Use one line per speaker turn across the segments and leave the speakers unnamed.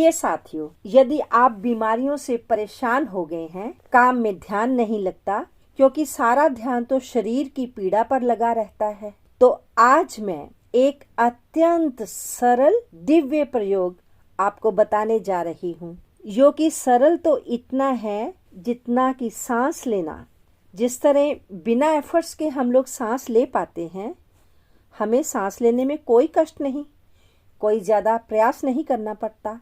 प्रिय साथियों, यदि आप बीमारियों से परेशान हो गए हैं, काम में ध्यान नहीं लगता क्योंकि सारा ध्यान तो शरीर की पीड़ा पर लगा रहता है, तो आज मैं एक अत्यंत सरल दिव्य प्रयोग आपको बताने जा रही हूँ, जो कि सरल तो इतना है जितना कि सांस लेना। जिस तरह बिना एफर्ट्स के हम लोग सांस ले पाते हैं, हमें सांस लेने में कोई कष्ट नहीं, कोई ज़्यादा प्रयास नहीं करना पड़ता।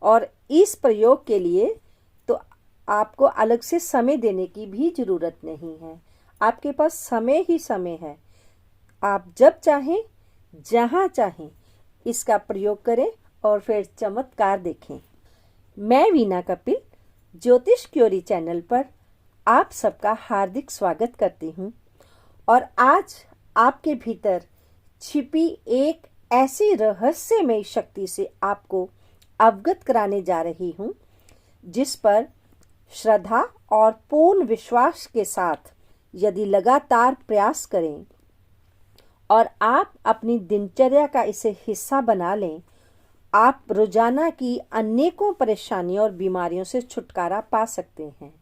और इस प्रयोग के लिए तो आपको अलग से समय देने की भी ज़रूरत नहीं है। आपके पास समय ही समय है। आप जब चाहें, जहाँ चाहें इसका प्रयोग करें और फिर चमत्कार देखें। मैं वीना कपिल ज्योतिष क्योरी चैनल पर आप सबका हार्दिक स्वागत करती हूँ और आज आपके भीतर छिपी एक ऐसी रहस्यमय शक्ति से आपको अवगत कराने जा रही हूँ, जिस पर श्रद्धा और पूर्ण विश्वास के साथ यदि लगातार प्रयास करें और आप अपनी दिनचर्या का इसे हिस्सा बना लें, आप रोजाना की अनेकों परेशानियों और बीमारियों से छुटकारा पा सकते हैं।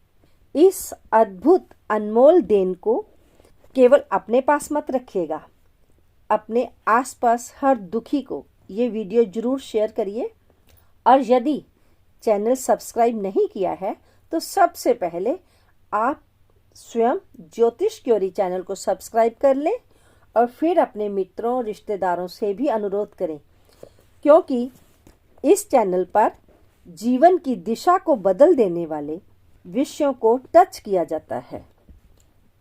इस अद्भुत अनमोल देन को केवल अपने पास मत रखिएगा, अपने आसपास हर दुखी को ये वीडियो जरूर शेयर करिए। और यदि चैनल सब्सक्राइब नहीं किया है तो सबसे पहले आप स्वयं ज्योतिष क्योरी चैनल को सब्सक्राइब कर लें और फिर अपने मित्रों रिश्तेदारों से भी अनुरोध करें, क्योंकि इस चैनल पर जीवन की दिशा को बदल देने वाले विषयों को टच किया जाता है।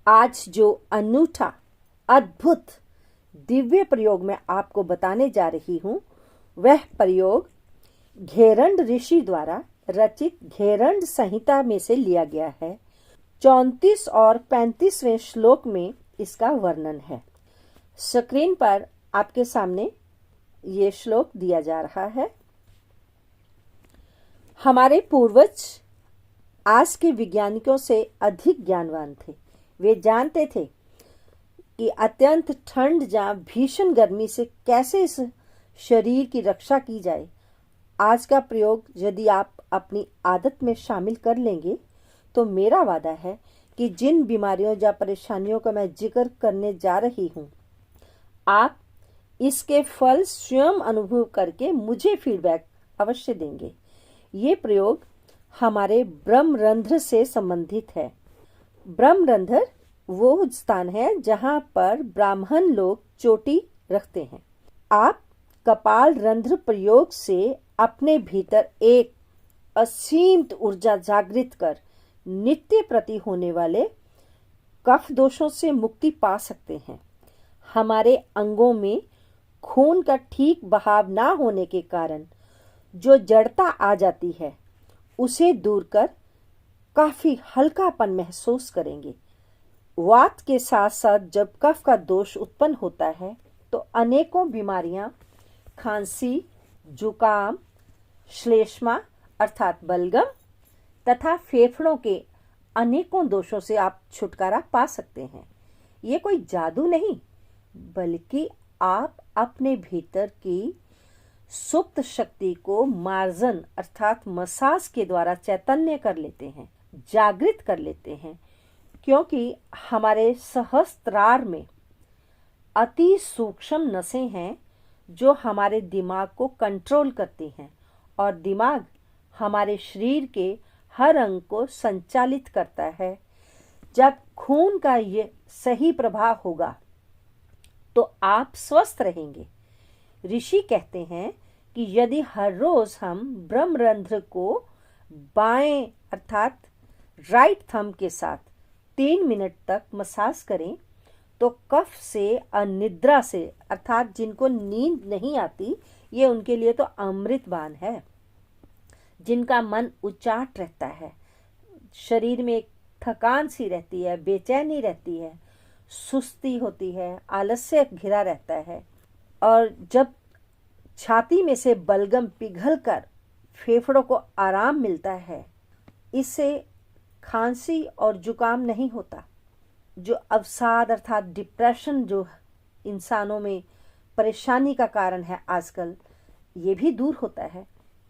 आज जो अनूठा अद्भुत दिव्य प्रयोग मैं आपको बताने जा रही हूँ, वह प्रयोग घेरंड ऋषि द्वारा रचित घेरंड संहिता में से लिया गया है। 34 और 35वें श्लोक में इसका वर्णन है। स्क्रीन पर आपके सामने ये श्लोक दिया जा रहा है। हमारे पूर्वज आज के वैज्ञानिकों से अधिक ज्ञानवान थे। वे जानते थे कि अत्यंत ठंड या भीषण गर्मी से कैसे इस शरीर की रक्षा की जाए। आज का प्रयोग यदि आप अपनी आदत में शामिल कर लेंगे तो मेरा वादा है कि जिन बीमारियों या परेशानियों का मैं जिक्र करने जा रही हूँ, आप इसके फल स्वयं अनुभव करके मुझे फीडबैक अवश्य देंगे। ये प्रयोग हमारे ब्रह्मरंध्र से संबंधित है। ब्रह्मरंध्र वो स्थान है जहाँ पर ब्राह्मण लोग चोटी रखते हैं। आप कपाल रंध्र प्रयोग से अपने भीतर एक असीमित ऊर्जा जागृत कर नित्य प्रति होने वाले कफ दोषों से मुक्ति पा सकते हैं। हमारे अंगों में खून का ठीक बहाव ना होने के कारण जो जड़ता आ जाती है, उसे दूर कर काफी हल्कापन महसूस करेंगे। वात के साथ साथ जब कफ का दोष उत्पन्न होता है तो अनेकों बीमारियां, खांसी, जुकाम, श्लेष्मा अर्थात बलगम तथा फेफड़ों के अनेकों दोषों से आप छुटकारा पा सकते हैं। ये कोई जादू नहीं, बल्कि आप अपने भीतर की सुप्त शक्ति को मार्जन अर्थात मसाज के द्वारा चैतन्य कर लेते हैं, जागृत कर लेते हैं, क्योंकि हमारे सहस्त्रार में अति सूक्ष्म नसें हैं जो हमारे दिमाग को कंट्रोल करती हैं और दिमाग हमारे शरीर के हर अंग को संचालित करता है। जब खून का ये सही प्रवाह होगा तो आप स्वस्थ रहेंगे। ऋषि कहते हैं कि यदि हर रोज हम ब्रह्मरंध्र को बाएं अर्थात राइट थंब के साथ 3 मिनट तक मसाज करें तो कफ से, अनिद्रा से अर्थात जिनको नींद नहीं आती, ये उनके लिए तो अमृतवान है। जिनका मन उचाट रहता है, शरीर में एक थकान सी रहती है, बेचैनी रहती है, सुस्ती होती है, आलस्य घिरा रहता है और जब छाती में से बलगम पिघलकर फेफड़ों को आराम मिलता है, इससे खांसी और जुकाम नहीं होता। जो अवसाद अर्थात डिप्रेशन जो इंसानों में परेशानी का कारण है आजकल, ये भी दूर होता है।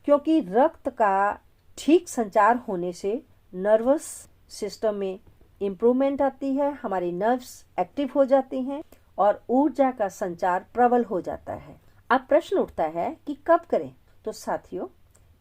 क्योंकि रक्त का ठीक संचार होने से नर्वस सिस्टम में इम्प्रूवमेंट आती है, हमारी नर्व्स एक्टिव हो जाती हैं और ऊर्जा का संचार प्रबल हो जाता है। अब प्रश्न उठता है कि कब करें? तो साथियों,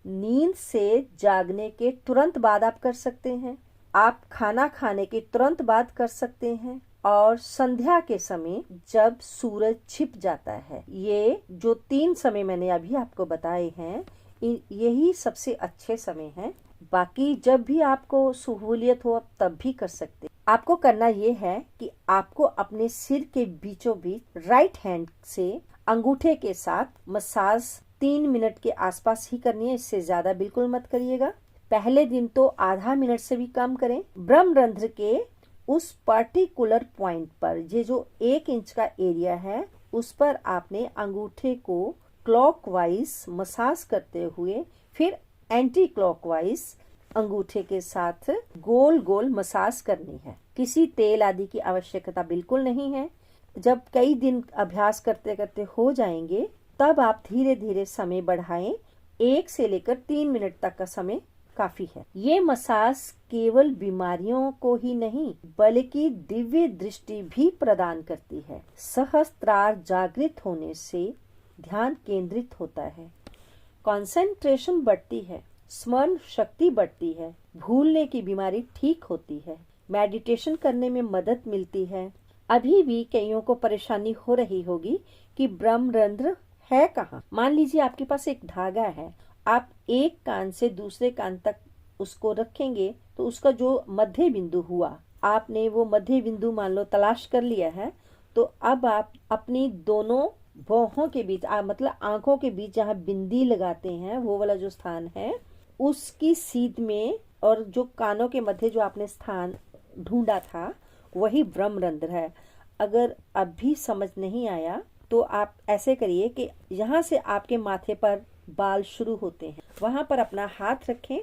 नींद से जागने के तुरंत बाद आप कर सकते हैं, आप खाना खाने के तुरंत बाद कर सकते हैं और संध्या के समय जब सूरज छिप जाता है। ये जो 3 समय मैंने अभी आपको बताए हैं, यही सबसे अच्छे समय हैं। बाकी जब भी आपको सहूलियत हो आप तब भी कर सकते हैं। आपको करना ये है कि आपको अपने सिर के बीचों बीच राइट हैंड से अंगूठे के साथ मसाज 3 मिनट के आसपास ही करनी है, इससे ज्यादा बिल्कुल मत करिएगा। पहले दिन तो आधा मिनट से भी कम करें। ब्रह्मरंध्र के उस पर्टिकुलर पॉइंट पर, ये जो 1 इंच का एरिया है, उस पर आपने अंगूठे को क्लॉकवाइज मसाज करते हुए फिर एंटी क्लॉकवाइज अंगूठे के साथ गोल गोल मसाज करनी है। किसी तेल आदि की आवश्यकता बिल्कुल नहीं है। जब कई दिन अभ्यास करते करते हो जाएंगे तब आप धीरे धीरे समय बढ़ाएं। 1 से लेकर 3 मिनट तक का समय काफी है। ये मसाज केवल बीमारियों को ही नहीं बल्कि दिव्य दृष्टि भी प्रदान करती है। सहस्त्रार जागृत होने से ध्यान केंद्रित होता है, कंसंट्रेशन बढ़ती है, स्मरण शक्ति बढ़ती है, भूलने की बीमारी ठीक होती है, मेडिटेशन करने में मदद मिलती है। अभी भी कईयों को परेशानी हो रही होगी कि ब्रह्मरंध्र है कहाँ। मान लीजिए आपके पास एक धागा है, आप एक कान से दूसरे कान तक उसको रखेंगे तो उसका जो मध्य बिंदु हुआ, आपने वो मध्य बिंदु मान लो तलाश कर लिया है। तो अब आप अपनी दोनों भौहों के बीच मतलब आंखों के बीच जहाँ बिंदी लगाते हैं वो वाला जो स्थान है उसकी सीध में और जो कानों के मध्य जो आपने स्थान ढूंढा था वही ब्रह्मरंध्र है। अगर अब भी समझ नहीं आया तो आप ऐसे करिए कि यहाँ से आपके माथे पर बाल शुरू होते हैं, वहां पर अपना हाथ रखें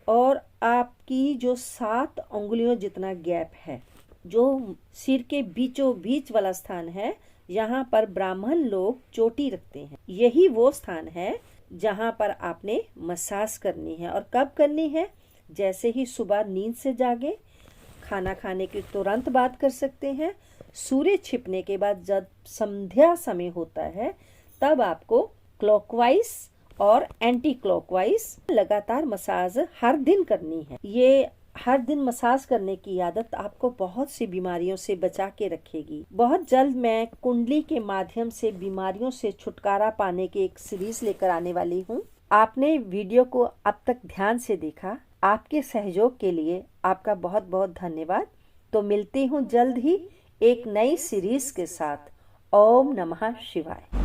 और आपकी जो 7 उंगलियों जितना गैप है, जो सिर के बीचों बीच वाला स्थान है, यहाँ पर ब्राह्मण लोग चोटी रखते हैं। यही वो स्थान है जहाँ पर आपने मसाज करनी है। और कब करनी है? जैसे ही सुबह नींद से जागे, खाना खाने के तुरंत बाद कर सकते हैं, सूर्य छिपने के बाद जब संध्या समय होता है तब आपको क्लॉकवाइज और एंटी क्लॉकवाइज लगातार मसाज हर दिन करनी है। ये हर दिन मसाज करने की आदत आपको बहुत सी बीमारियों से बचा के रखेगी। बहुत जल्द मैं कुंडली के माध्यम से बीमारियों से छुटकारा पाने की एक सीरीज लेकर आने वाली हूँ। आपने वीडियो को अब तक ध्यान से देखा, आपके सहयोग के लिए आपका बहुत बहुत धन्यवाद। तो मिलती हूँ जल्द ही एक नई सीरीज के साथ। ओम नमः शिवाय।